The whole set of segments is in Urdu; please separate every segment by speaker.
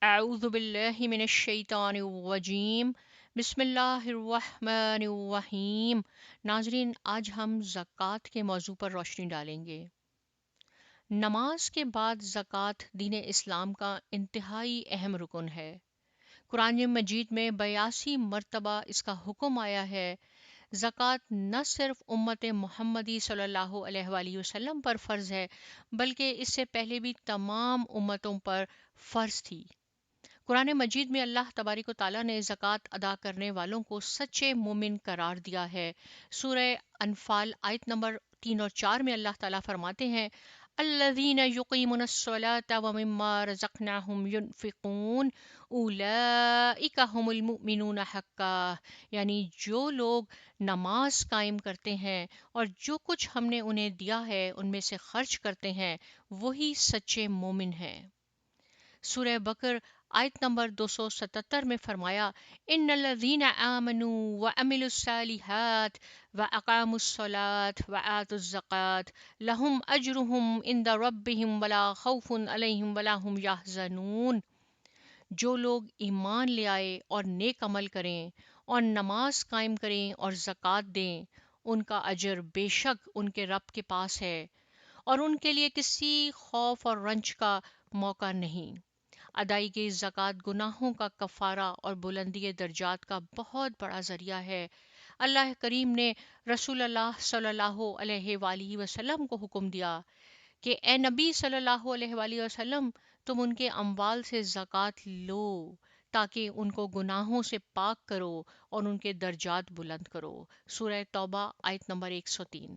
Speaker 1: اعوذ باللہ من الشیطان الرجیم بسم اللہ الرحمن الرحیم۔ ناظرین، آج ہم زکوٰۃ کے موضوع پر روشنی ڈالیں گے۔ نماز کے بعد زکوٰۃ دین اسلام کا انتہائی اہم رکن ہے۔ قرآن مجید میں 82 مرتبہ اس کا حکم آیا ہے۔ زکوٰۃ نہ صرف امت محمدی صلی اللہ علیہ وآلہ وسلم پر فرض ہے، بلکہ اس سے پہلے بھی تمام امتوں پر فرض تھی۔ قرآن مجید میں اللہ تبارک و تعالیٰ نے زکوٰۃ ادا کرنے والوں کو سچے مومن قرار دیا ہے۔ سورہ انفال آیت نمبر 3 اور 4 میں اللہ تعالیٰ فرماتے ہیں الذین یقیمون الصلاة ومما رزقناہم ینفقون اولئک هم المؤمنون حقا، یعنی جو لوگ نماز قائم کرتے ہیں اور جو کچھ ہم نے انہیں دیا ہے ان میں سے خرچ کرتے ہیں، وہی سچے مومن ہیں۔ سورہ بقر آیت نمبر 277 میں فرمایا ان الذین آمنوا وعملوا الصالحات واقاموا الصلاة وآتوا الزکاة لهم اجرهم عند ربهم ولا خوف علیہم ولا هم یحزنون۔ جو لوگ ایمان لے آئے اور نیک عمل کریں اور نماز قائم کریں اور زکوٰۃ دیں، ان کا اجر بے شک ان کے رب کے پاس ہے اور ان کے لیے کسی خوف اور رنج کا موقع نہیں۔ ادائیگی زکوٰۃ گناہوں کا کفارہ اور بلندی درجات کا بہت بڑا ذریعہ ہے۔ اللہ کریم نے رسول اللہ صلی اللہ علیہ وآلہ وسلم کو حکم دیا کہ اے نبی صلی اللہ علیہ وآلہ وسلم، تم ان کے اموال سے زکوٰۃ لو تاکہ ان کو گناہوں سے پاک کرو اور ان کے درجات بلند کرو۔ سورہ توبہ آیت نمبر 103۔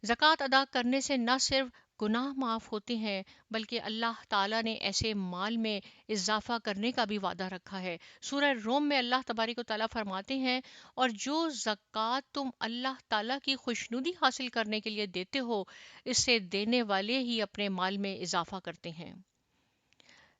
Speaker 1: زکوٰۃ ادا کرنے سے نہ صرف گناہ معاف ہوتے ہیں بلکہ اللہ تعالیٰ نے ایسے مال میں اضافہ کرنے کا بھی وعدہ رکھا ہے۔ سورہ روم میں اللہ تبارک و تعالیٰ فرماتے ہیں اور جو زکوٰۃ تم اللہ تعالیٰ کی خوشنودی حاصل کرنے کے لیے دیتے ہو، اس سے دینے والے ہی اپنے مال میں اضافہ کرتے ہیں۔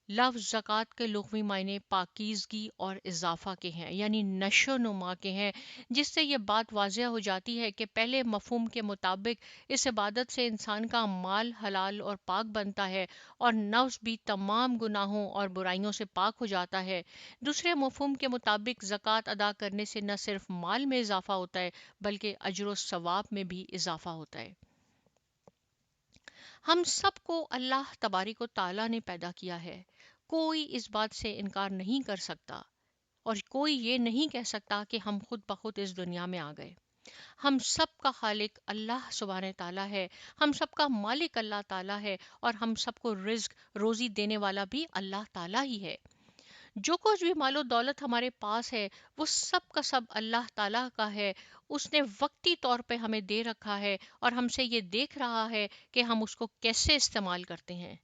Speaker 1: لفظ زکوٰۃ کے لغوی معنی پاکیزگی اور اضافہ کے ہیں، یعنی نشو و نما کے ہیں، جس سے یہ بات واضح ہو جاتی ہے کہ پہلے مفہوم کے مطابق اس عبادت سے انسان کا مال حلال اور پاک بنتا ہے اور نفس بھی تمام گناہوں اور برائیوں سے پاک ہو جاتا ہے۔ دوسرے مفہوم کے مطابق زکوٰۃ ادا کرنے سے نہ صرف مال میں اضافہ ہوتا ہے بلکہ اجر و ثواب میں بھی اضافہ ہوتا ہے۔ ہم سب کو اللہ تبارک و تعالیٰ نے پیدا کیا ہے، کوئی اس بات سے انکار نہیں کر سکتا اور کوئی یہ نہیں کہہ سکتا کہ ہم خود بخود اس دنیا میں آ گئے۔ ہم سب کا خالق اللہ سبحانہ تعالیٰ ہے، ہم سب کا مالک اللہ تعالیٰ ہے اور ہم سب کو رزق روزی دینے والا بھی اللہ تعالیٰ ہی ہے۔ جو کچھ بھی مال و دولت ہمارے پاس ہے وہ سب کا سب اللہ تعالیٰ کا ہے۔ اس نے وقتی طور پہ ہمیں دے رکھا ہے اور ہم سے یہ دیکھ رہا ہے کہ ہم اس کو کیسے استعمال کرتے ہیں۔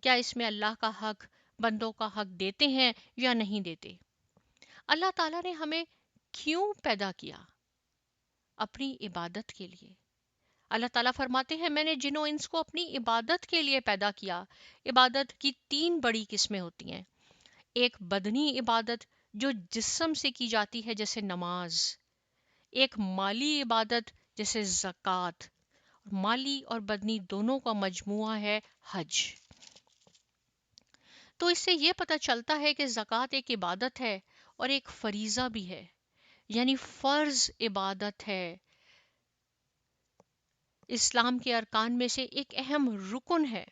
Speaker 1: کیا اس میں اللہ کا حق، بندوں کا حق دیتے ہیں یا نہیں دیتے؟ اللہ تعالیٰ نے ہمیں کیوں پیدا کیا؟ اپنی عبادت کے لیے۔ اللہ تعالیٰ فرماتے ہیں میں نے جن و انس کو اپنی عبادت کے لیے پیدا کیا۔ عبادت کی 3 بڑی قسمیں ہوتی ہیں۔ ایک بدنی عبادت جو جسم سے کی جاتی ہے جیسے نماز، ایک مالی عبادت جیسے زکوٰۃ، مالی اور بدنی دونوں کا مجموعہ ہے حج۔ تو اس سے یہ پتہ چلتا ہے کہ زکوٰۃ ایک عبادت ہے اور ایک فریضہ بھی ہے، یعنی فرض عبادت ہے، اسلام کے ارکان میں سے ایک اہم رکن ہے۔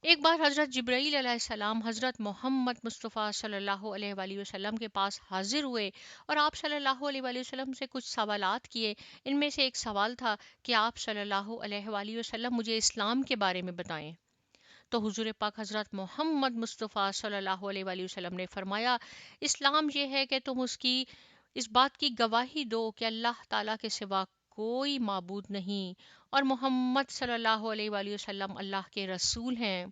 Speaker 1: ایک بار حضرت جبرائیل علیہ السلام حضرت محمد مصطفیٰ صلی اللہ علیہ وآلہ وسلم کے پاس حاضر ہوئے اور آپ صلی اللہ علیہ وآلہ وسلم سے کچھ سوالات کیے۔ ان میں سے ایک سوال تھا کہ آپ صلی اللہ علیہ وآلہ وسلم مجھے اسلام کے بارے میں بتائیں۔ تو حضور پاک حضرت محمد مصطفیٰ صلی اللہ علیہ وآلہ وسلم نے فرمایا اسلام یہ ہے کہ تم اس بات کی گواہی دو کہ اللہ تعالیٰ کے سوا کوئی معبود نہیں اور محمد صلی اللہ علیہ وآلہ وسلم اللہ کے رسول ہیں،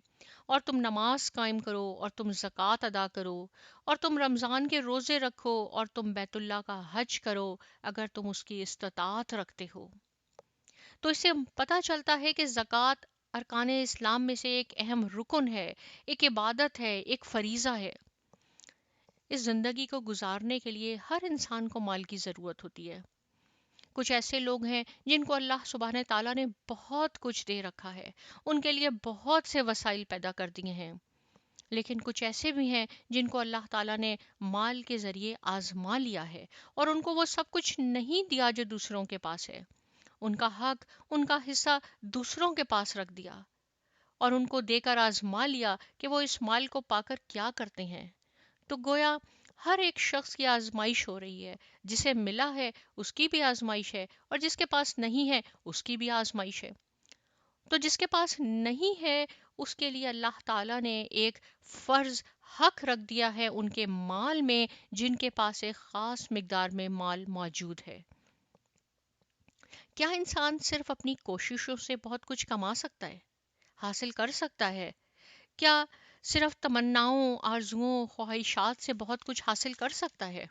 Speaker 1: اور تم نماز قائم کرو اور تم زکوٰۃ ادا کرو اور تم رمضان کے روزے رکھو اور تم بیت اللہ کا حج کرو اگر تم اس کی استطاعت رکھتے ہو۔ تو اس سے پتہ چلتا ہے کہ زکوٰۃ ارکان اسلام میں سے ایک اہم رکن ہے، ایک عبادت ہے، ایک فریضہ ہے۔ اس زندگی کو گزارنے کے لیے ہر انسان کو مال کی ضرورت ہوتی ہے۔ کچھ ایسے لوگ ہیں جن کو اللہ سبحانہ تعالیٰ نے بہت کچھ دے رکھا ہے، ان کے لیے بہت سے وسائل پیدا کر دیے ہیں، لیکن کچھ ایسے بھی ہیں جن کو اللہ تعالیٰ نے مال کے ذریعے آزما لیا ہے اور ان کو وہ سب کچھ نہیں دیا جو دوسروں کے پاس ہے. ان کا حق، ان کا حصہ دوسروں کے پاس رکھ دیا اور ان کو دے کر آزما لیا کہ وہ اس مال کو پا کر کیا کرتے ہیں. تو گویا ہر ایک شخص کی آزمائش ہو رہی ہے. جسے ملا ہے اس کی بھی آزمائش ہے اور جس کے پاس نہیں ہے اس کی بھی آزمائش ہے. تو جس کے پاس نہیں ہے اس کے لیے اللہ تعالیٰ نے ایک فرض حق رکھ دیا ہے ان کے مال میں، جن کے پاس ایک خاص مقدار میں مال موجود ہے. کیا انسان صرف اپنی کوششوں سے بہت کچھ کما سکتا ہے، حاصل کر سکتا ہے؟ کیا صرف تمناؤں، آرزوؤں، خواہشات سے بہت کچھ حاصل کر سکتا ہے؟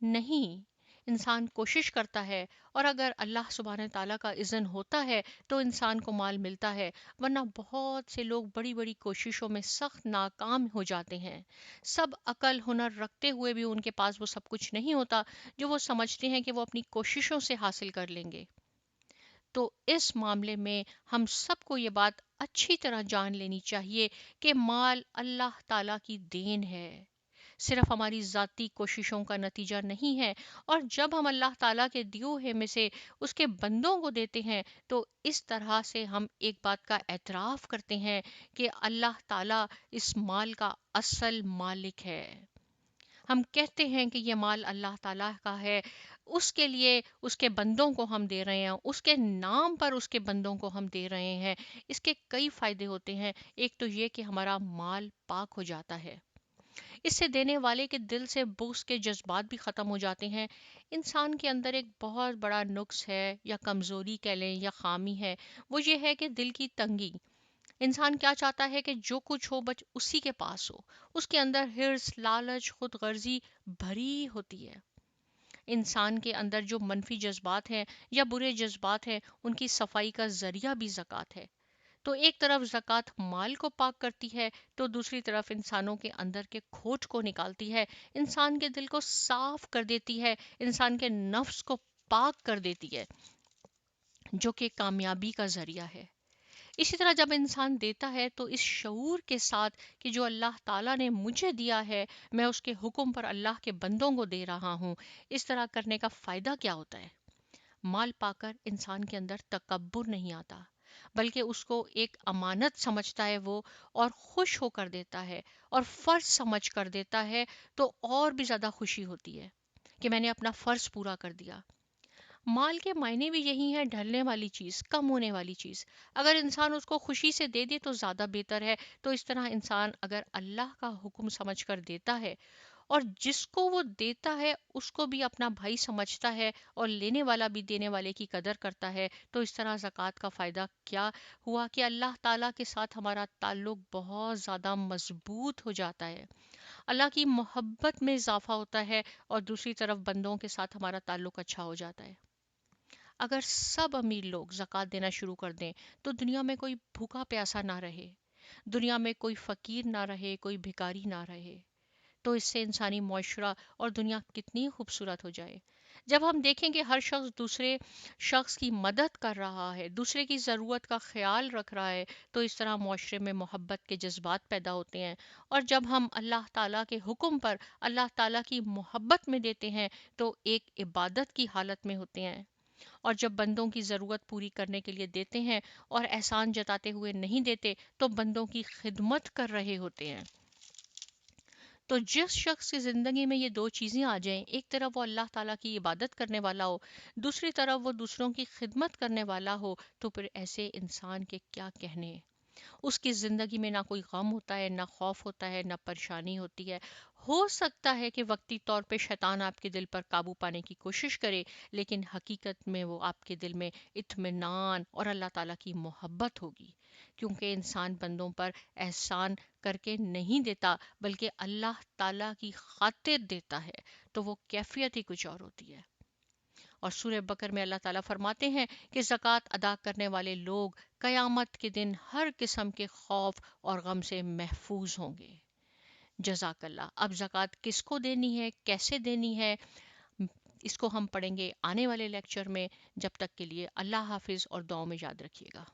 Speaker 1: نہیں. انسان کوشش کرتا ہے اور اگر اللہ سبحانہ تعالیٰ کا اذن ہوتا ہے تو انسان کو مال ملتا ہے، ورنہ بہت سے لوگ بڑی بڑی کوششوں میں سخت ناکام ہو جاتے ہیں. سب عقل ہنر رکھتے ہوئے بھی ان کے پاس وہ سب کچھ نہیں ہوتا جو وہ سمجھتے ہیں کہ وہ اپنی کوششوں سے حاصل کر لیں گے. تو اس معاملے میں ہم سب کو یہ بات اچھی طرح جان لینی چاہیے کہ مال اللہ تعالیٰ کی دین ہے، صرف ہماری ذاتی کوششوں کا نتیجہ نہیں ہے. اور جب ہم اللہ تعالیٰ کے دیے ہوئے میں سے اس کے بندوں کو دیتے ہیں تو اس طرح سے ہم ایک بات کا اعتراف کرتے ہیں کہ اللہ تعالیٰ اس مال کا اصل مالک ہے. ہم کہتے ہیں کہ یہ مال اللہ تعالیٰ کا ہے، اس کے لیے اس کے بندوں کو ہم دے رہے ہیں، اس کے نام پر اس کے بندوں کو ہم دے رہے ہیں. اس کے کئی فائدے ہوتے ہیں. ایک تو یہ کہ ہمارا مال پاک ہو جاتا ہے، اس سے دینے والے کے دل سے بغض کے جذبات بھی ختم ہو جاتے ہیں. انسان کے اندر ایک بہت بڑا نقص ہے یا کمزوری کہہ لیں یا خامی ہے، وہ یہ ہے کہ دل کی تنگی. انسان کیا چاہتا ہے کہ جو کچھ ہو بس اسی کے پاس ہو. اس کے اندر حرص، لالچ، خود غرضی بھری ہوتی ہے. انسان کے اندر جو منفی جذبات ہیں یا برے جذبات ہیں ان کی صفائی کا ذریعہ بھی زکوٰۃ ہے. تو ایک طرف زکوٰۃ مال کو پاک کرتی ہے تو دوسری طرف انسانوں کے اندر کے کھوٹ کو نکالتی ہے، انسان کے دل کو صاف کر دیتی ہے، انسان کے نفس کو پاک کر دیتی ہے، جو کہ کامیابی کا ذریعہ ہے. اسی طرح جب انسان دیتا ہے تو اس شعور کے ساتھ کہ جو اللہ تعالیٰ نے مجھے دیا ہے میں اس کے حکم پر اللہ کے بندوں کو دے رہا ہوں. اس طرح کرنے کا فائدہ کیا ہوتا ہے؟ مال پا کر انسان کے اندر تکبر نہیں آتا، بلکہ اس کو ایک امانت سمجھتا ہے وہ، اور خوش ہو کر دیتا ہے اور فرض سمجھ کر دیتا ہے. تو اور بھی زیادہ خوشی ہوتی ہے کہ میں نے اپنا فرض پورا کر دیا. مال کے معنی بھی یہی ہیں، ڈھلنے والی چیز، کم ہونے والی چیز. اگر انسان اس کو خوشی سے دے دے تو زیادہ بہتر ہے. تو اس طرح انسان اگر اللہ کا حکم سمجھ کر دیتا ہے اور جس کو وہ دیتا ہے اس کو بھی اپنا بھائی سمجھتا ہے اور لینے والا بھی دینے والے کی قدر کرتا ہے، تو اس طرح زکوٰۃ کا فائدہ کیا ہوا کہ اللہ تعالیٰ کے ساتھ ہمارا تعلق بہت زیادہ مضبوط ہو جاتا ہے، اللہ کی محبت میں اضافہ ہوتا ہے اور دوسری طرف بندوں کے ساتھ ہمارا تعلق اچھا ہو جاتا ہے. اگر سب امیر لوگ زکوٰۃ دینا شروع کر دیں تو دنیا میں کوئی بھوکا پیاسا نہ رہے، دنیا میں کوئی فقیر نہ رہے، کوئی بھکاری نہ رہے. تو اس سے انسانی معاشرہ اور دنیا کتنی خوبصورت ہو جائے. جب ہم دیکھیں کہ ہر شخص دوسرے شخص کی مدد کر رہا ہے، دوسرے کی ضرورت کا خیال رکھ رہا ہے، تو اس طرح معاشرے میں محبت کے جذبات پیدا ہوتے ہیں. اور جب ہم اللہ تعالیٰ کے حکم پر اللہ تعالیٰ کی محبت میں دیتے ہیں تو ایک عبادت کی حالت میں ہوتے ہیں. اور جب بندوں کی ضرورت پوری کرنے کے لیے دیتے ہیں اور احسان جتاتے ہوئے نہیں دیتے تو بندوں کی خدمت کر رہے ہوتے ہیں. تو جس شخص کی زندگی میں یہ دو چیزیں آ جائیں، ایک طرف وہ اللہ تعالیٰ کی عبادت کرنے والا ہو، دوسری طرف وہ دوسروں کی خدمت کرنے والا ہو، تو پھر ایسے انسان کے کیا کہنے. اس کی زندگی میں نہ کوئی غم ہوتا ہے، نہ خوف ہوتا ہے، نہ پریشانی ہوتی ہے. ہو سکتا ہے کہ وقتی طور پہ شیطان آپ کے دل پر قابو پانے کی کوشش کرے، لیکن حقیقت میں وہ آپ کے دل میں اطمینان اور اللہ تعالیٰ کی محبت ہوگی، کیونکہ انسان بندوں پر احسان کر کے نہیں دیتا بلکہ اللہ تعالیٰ کی خاطر دیتا ہے. تو وہ کیفیت ہی کچھ اور ہوتی ہے. اور سورہ بقر میں اللہ تعالیٰ فرماتے ہیں کہ زکوٰۃ ادا کرنے والے لوگ قیامت کے دن ہر قسم کے خوف اور غم سے محفوظ ہوں گے. جزاک اللہ. اب زکوٰۃ کس کو دینی ہے، کیسے دینی ہے، اس کو ہم پڑھیں گے آنے والے لیکچر میں. جب تک کے لیے اللہ حافظ اور دعاؤں میں یاد رکھیے گا.